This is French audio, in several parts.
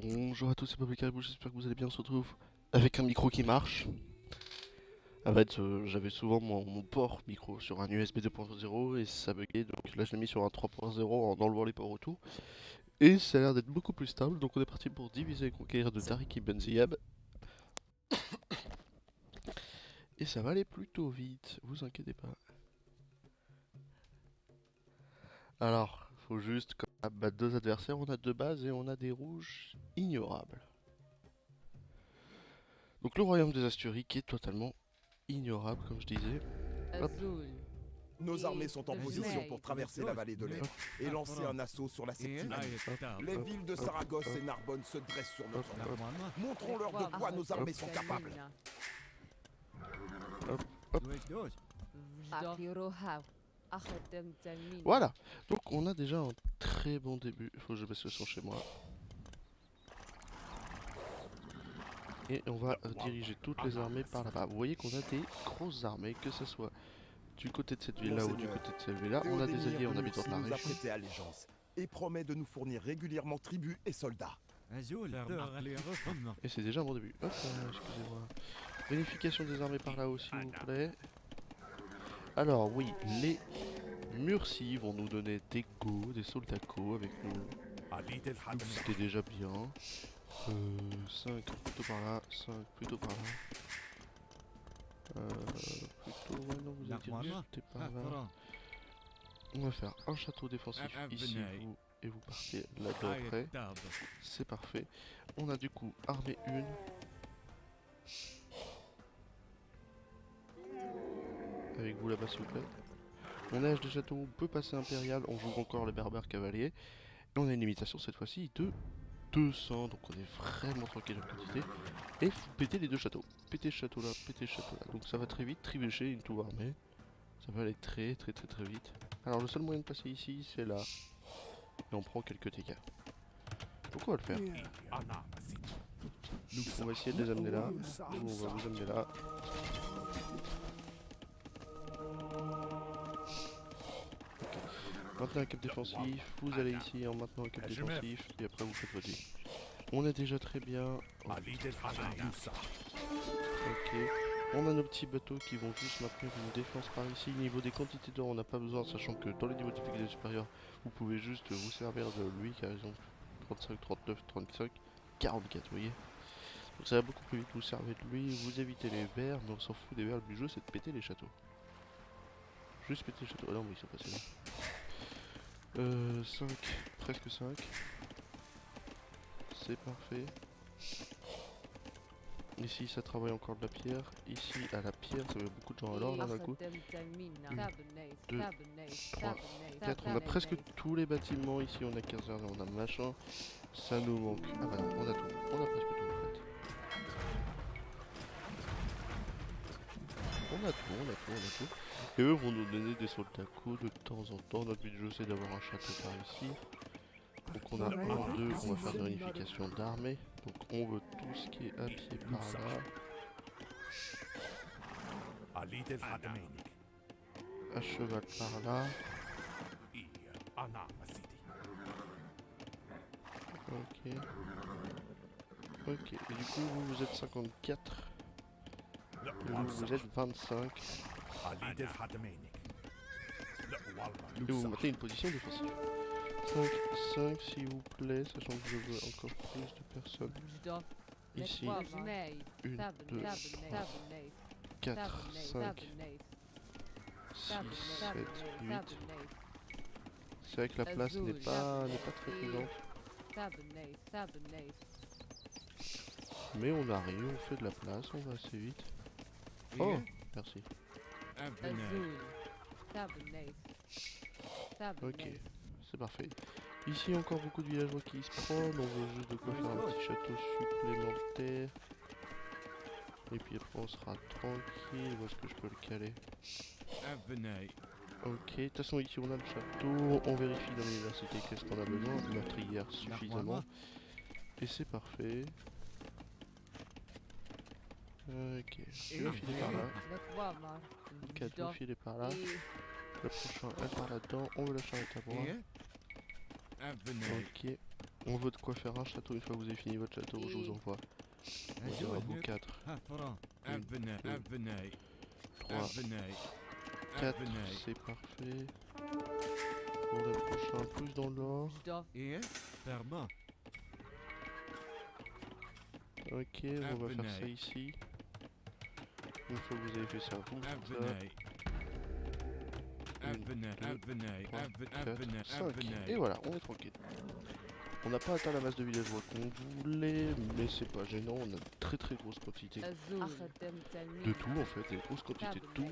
Bonjour à tous, c'est Pablo Caribou, j'espère que vous allez bien. On se retrouve avec un micro qui marche. En fait, j'avais souvent mon port micro sur un USB 2.0 et ça buguait, donc là je l'ai mis sur un 3.0 en enlevant les ports auto. Et ça a l'air d'être beaucoup plus stable, donc on est parti pour diviser et conquérir de Tariq Ibn Ziyad. Et ça va aller plutôt vite, vous inquiétez pas. Alors, faut juste battre deux adversaires, on a deux bases et on a des rouges ignorables. Donc le royaume des Asturies qui est totalement ignorable comme je disais. Hop. Nos armées sont en position pour traverser la vallée de l'Ain et lancer un assaut sur la Septimanie. Les villes de Saragosse et Narbonne se dressent sur notre route. Montrons-leur de quoi nos armées sont capables. Voilà, donc on a déjà un très bon début. Il faut que je baisse le son chez moi. Et on va diriger toutes les armées par là-bas. Vous voyez qu'on a des grosses armées, que ce soit du côté de cette ville-là ou du côté de cette ville-là. On a des alliés en habitant de la région. Allégeance et promet de nous fournir régulièrement tribus et soldats. Et c'est déjà un bon début. Hop, excusez-moi. Vérification des armées par là aussi, s'il vous plaît. Alors oui, les Mursi vont nous donner des go, des soldats go avec nous. C'était déjà bien. 5 plutôt par là, 5 plutôt par là. Plutôt, ouais, non, vous êtes dirigé par là. On va faire un château défensif ici, vous, et vous partez là-bas après. C'est parfait. On a du coup armée 1. Avec vous là-bas s'il vous plaît. On a de château, on peut passer impérial, on joue encore les barbares cavaliers. Et on a une limitation cette fois-ci de 200, donc on est vraiment tranquille en quantité. Et faut péter les deux châteaux. Péter ce château là, péter ce château là. Donc ça va très vite, trébucher une tour armée. Ça va aller très vite. Alors le seul moyen de passer ici c'est là. Et on prend quelques dégâts. Donc on va le faire. On va essayer de les amener là. Vous, on va vous amener là. Maintenant un cap défensif, vous allez ici en maintenant un cap défensif, et après vous faites votre vie. On est déjà très bien. Ok. On a nos petits bateaux qui vont juste maintenir une défense par ici. Niveau des quantités d'or, on n'a pas besoin, sachant que dans les niveaux de difficulté supérieurs, vous pouvez juste vous servir de lui, par exemple 35, 39, 35, 44, vous voyez. Donc ça va beaucoup plus vite, vous servez de lui, vous évitez les verts, mais on s'en fout des verts, le but du jeu c'est de péter les châteaux. Juste péter les châteaux, ah non mais ils sont passés là. 5, presque 5. C'est parfait. Ici ça travaille encore de la pierre. Ici à la pierre, ça fait beaucoup de gens à l'or là d'un coup. 1, 2, 3, 4. On a presque tous les bâtiments ici. On a 15 heures, on a machin. Ça nous manque. Ah bah non, on a tout. On a presque tout en fait. On a tout. Et eux vont nous donner des soldats coups de temps en temps. Notre but de jeu c'est d'avoir un château par ici. Donc on a 1, 2, on va faire de réunification d'armées. Donc on veut tout ce qui est à pied par là. À cheval par là. Ok. Ok, et du coup vous êtes 54. Et vous êtes 25. Et vous mettez une position défensive. 5, 5 s'il vous plaît, sachant que je veux encore plus de personnes. Ici, 1, 2, 3, 4, 5, 6, 7, 8. C'est vrai que la place n'est pas très présente. Mais on arrive, on fait de la place, on va assez vite. Oh, merci. Ok, c'est parfait. Ici encore beaucoup de villageois qui se prennent, on veut juste de quoi faire un petit château supplémentaire. Et puis après on sera tranquille, où est-ce que je peux le caler? Ok, de toute façon ici on a le château, on vérifie dans l'université qu'est-ce qu'on a besoin, de meurtrière suffisamment. Et c'est parfait. Ok, je vais filer par là. 4, vous filez par là. Le prochain, elle part là-dedans, on veut la charrette à bois. Ok, On veut de quoi faire un château. Une fois que vous avez fini votre château, je vous envoie. On va dire à vous 4. 1, 2, 3, 4, c'est parfait. Pour le prochain, plus dans l'or. Ok, on va faire ça ici. Une fois que vous avez fait ça, vous faites ça. 1, 2, 3, 4, 5. Et voilà, on est tranquille. On n'a pas atteint la masse de villageois qu'on voulait, mais c'est pas gênant, on a une très grosse quantité de tout en fait, une grosse quantité de tout.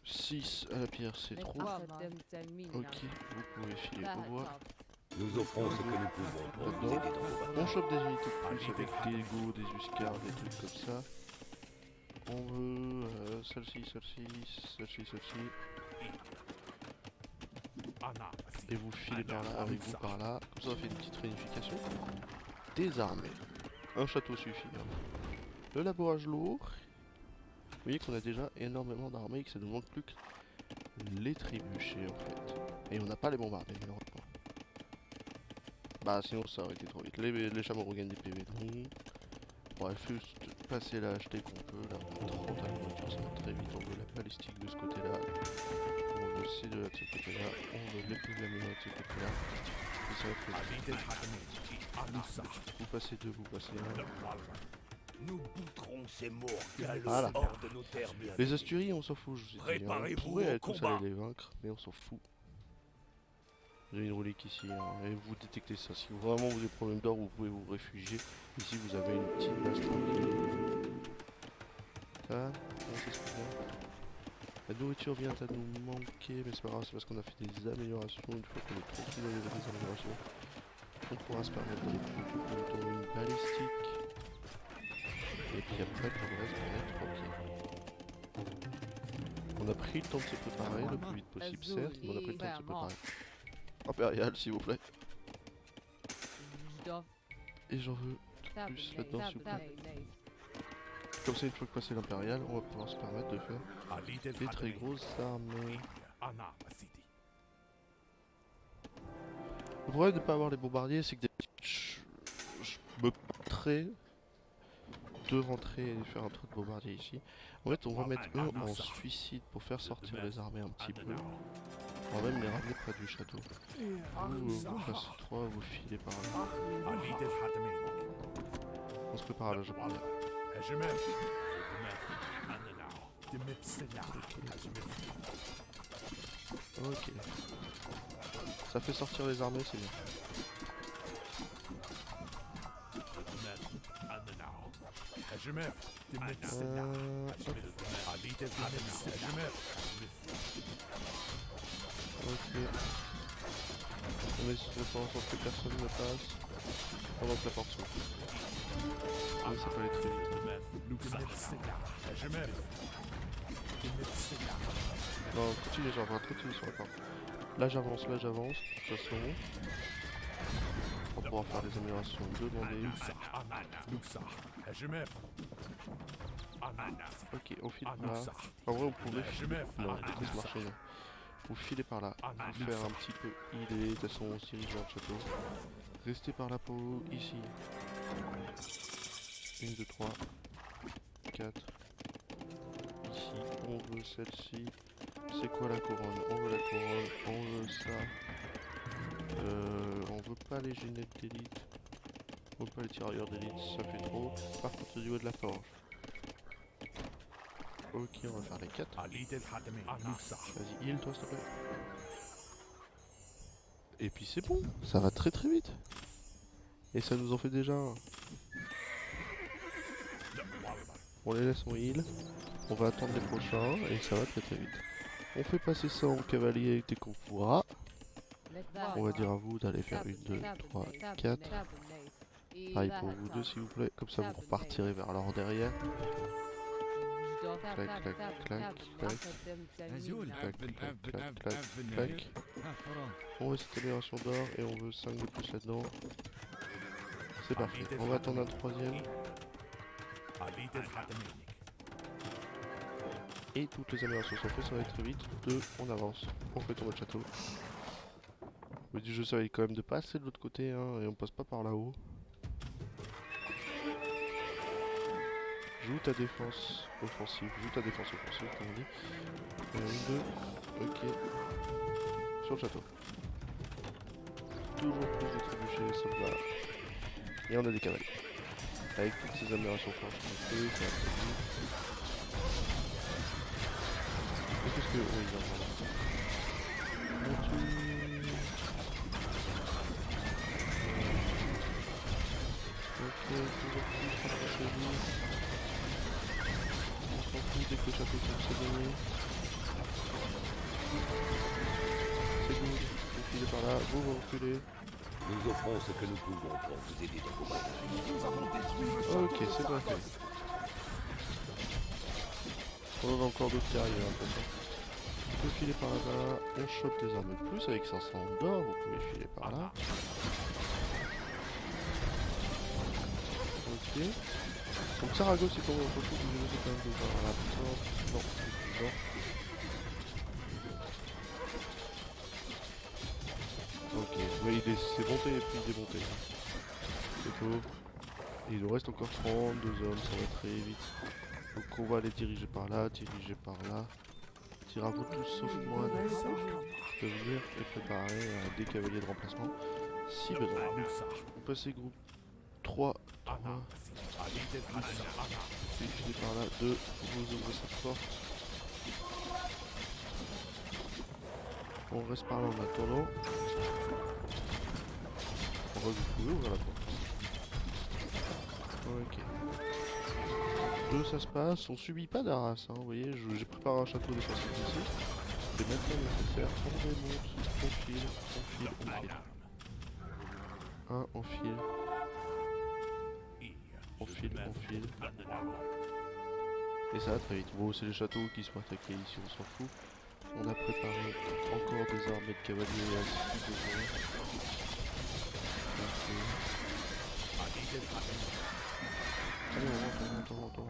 6 à la pierre c'est trop. Ok, vous pouvez filer au bois. Nous offrons ce que nous pouvons pour vous aider dans vos batailles. On chope des unités de plus avec des égos, des uscars, des trucs comme ça. On veut celle-ci, celle-ci, celle-ci, celle-ci. Et vous filez par là, avec vous par là. Comme ça on fait une petite réunification. Des armées. Un château suffit. Hein. Le labourage lourd. Vous voyez qu'on a déjà énormément d'armées et que ça nous manque plus que les trébuchets en fait. Et on n'a pas les bombardés malheureusement. Bah sinon ça aurait été trop vite. Les chameaux regagnent des PV. On va juste passer là, acheter qu'on peut. Là on a 30 à la voiture, ça va très vite. On veut la balistique de ce côté là. On veut ces deux là de ce côté là. On veut les PV améliorés de ce côté là. Et ça va très vite. Vous passez deux, vous passez un. Nous bouterons ces morts galeux Voilà. hors de nos terres bien. Les Asturies on s'en fout, je vous ai dit. On pourrait tous aller les vaincre, mais on s'en fout. J'ai une relique ici, hein, et vous détectez ça. Si vraiment vous avez des problèmes d'or, vous pouvez vous réfugier. Ici vous avez une petite base tranquille. Ça, qu'est-ce qu'on a ? La nourriture vient à nous manquer, mais c'est pas grave, c'est parce qu'on a fait des améliorations. Une fois qu'on est tranquille dans les améliorations, on pourra se permettre de tourner une balistique. Et puis après, pour le reste, on est tranquille. On a pris le temps de se préparer, le plus vite possible, certes, mais on a pris le temps de se préparer. Impérial, s'il vous plaît. Et j'en veux plus là-dedans, s'il vous plaît. Comme ça, une fois que passé l'impérial, on va pouvoir se permettre de faire des très grosses armées. Le problème de ne pas avoir les bombardiers, c'est que je me battrais de rentrer et faire un truc de bombardier ici. En fait, on va mettre eux en suicide pour faire sortir les armées un petit peu. On va même les ramener près du château. Vous passez 3, vous filez par là. On se prépare à la japonaise. Ok. Ça fait sortir les armées, c'est bien. Ok. On essaie de faire en sorte que personne ne passe pendant que la porte s'ouvre. Mais ça peut aller très vite. Non, continue, j'avance, continue sur la porte. Là j'avance, de toute façon. On va pouvoir faire des améliorations demandées. Ok, on file par là. En vrai on pourrait filer. Non, laisse marcher non. Vous filez par là, vous faire un petit peu healer, de toute façon on se dirige vers le château. Restez par là pour vous, ici. 1, 2, 3, 4. Ici, on veut celle-ci. C'est quoi la couronne? On veut la couronne, on veut ça. On veut pas les génettes d'élite. On veut pas les tirailleurs d'élite, ça fait trop. Par contre au niveau de la forge. Ok, on va faire les 4. Vas-y, heal toi s'il te plaît. Et puis c'est bon, ça va très vite. Et ça nous en fait déjà un. On les laisse en heal. On va attendre les prochains et ça va très vite. On fait passer ça en cavalier dès qu'on pourra. On va dire à vous d'aller faire 1, 2, 3, 4. Pareil pour vous deux s'il vous plaît. Comme ça vous repartirez vers l'or derrière. Clac, clac, clac, clac. Clac, clac, clac, clac. On veut cette amélioration d'or et on veut 5 de plus là-dedans. C'est parfait. On va attendre un troisième. Et toutes les améliorations sont faites, ça va être très vite. 2, on avance. On fait tomber le château. Le but du jeu, ça va être quand même de passer de l'autre côté, hein, et on passe pas par là-haut. Joue ta défense offensive, comme on dit. Une, deux, ok. Sur le château. Toujours plus de trébuchets, les soldats. Et on a des cavaliers. Avec toutes ces améliorations fortes qu'on fait, ça va très vite. Et qu'est-ce que... Oui, il va voilà. Ok, toujours plus, rapprochez-vous. On s'en fout dès que le château tombe, c'est gagné. C'est good, vous filez par là, vous reculez. Nous offrons ce que nous pouvons pour vous aider dans vos batailles. Nous avons détruit le château Ok, de c'est bien fait. Saragosse. On en a encore d'autres derrière, en fait. Vous pouvez filer par là-bas, on chope des armes de plus avec 500 d'or, vous pouvez filer par là. Ok. Donc Saragosse, c'est comment on retrouve du jeu, c'est quand même de voir la porte. Non, c'est plus d'or. Ok, ouais, c'est monté et puis démonté. C'est tout. Et il nous reste encore 32 hommes, ça va très vite. Donc on va les diriger par là, Tire à vous tous sauf moi de venir et préparer des cavaliers de remplacement si besoin. On passe groupe 3, 3. Filer par là, 2, vous ouvrez cette porte. On reste par là en attendant. On va vous pouvez ouvrir la porte. Ok. 2 ça se passe, on subit pas d'arras, hein, vous voyez, j'ai préparé un château défensif ici. C'est maintenant nécessaire, on remonte, on file. 1, on file. On file. Et ça va très vite. Bon, c'est les châteaux qui sont attaqués ici, on s'en fout. On a préparé encore des armées de cavaliers à 6 besoin. Allez, on rentre.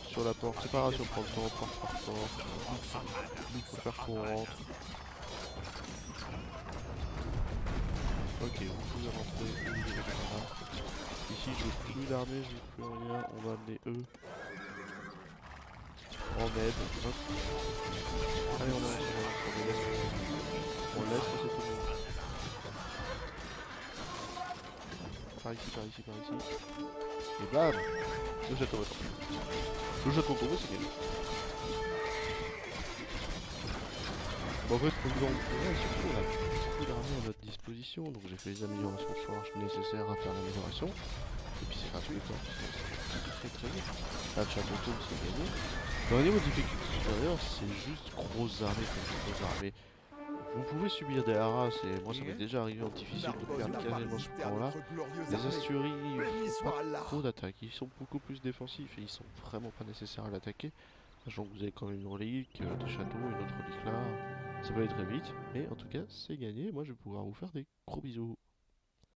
Sur la porte, c'est pas grave si on prend le temps, porte par porte. Faut faire qu'on rentre. Ok, vous pouvez rentrer, vous direz par là. Ici, je veux plus l'armée, je veux plus rien. On va amener eux en aide. Hop. Allez, on avance. On laisse passer tout le monde. Par ici. Et bam! Le château va tomber. Le château tombé, c'est gagné. Bon, en fait, pour nous en surtout, on a beaucoup d'armées à notre disposition. Donc j'ai fait les améliorations de charge nécessaires à faire l'amélioration. Et puis c'est gratuit, quoi. C'est très bien. Là, le château tombe, c'est gagné. Dans le niveau de difficulté supérieure, c'est juste grosses armées. Vous pouvez subir des haras, et moi ça m'est déjà arrivé en difficile de perdre carrément ce point-là. Les Asturies, pas trop d'attaques, ils sont beaucoup plus défensifs et ils sont vraiment pas nécessaires à l'attaquer. Sachant que vous avez quand même une relique, des châteaux, une autre relique là, ça va aller très vite. Mais en tout cas, c'est gagné, moi je vais pouvoir vous faire des gros bisous.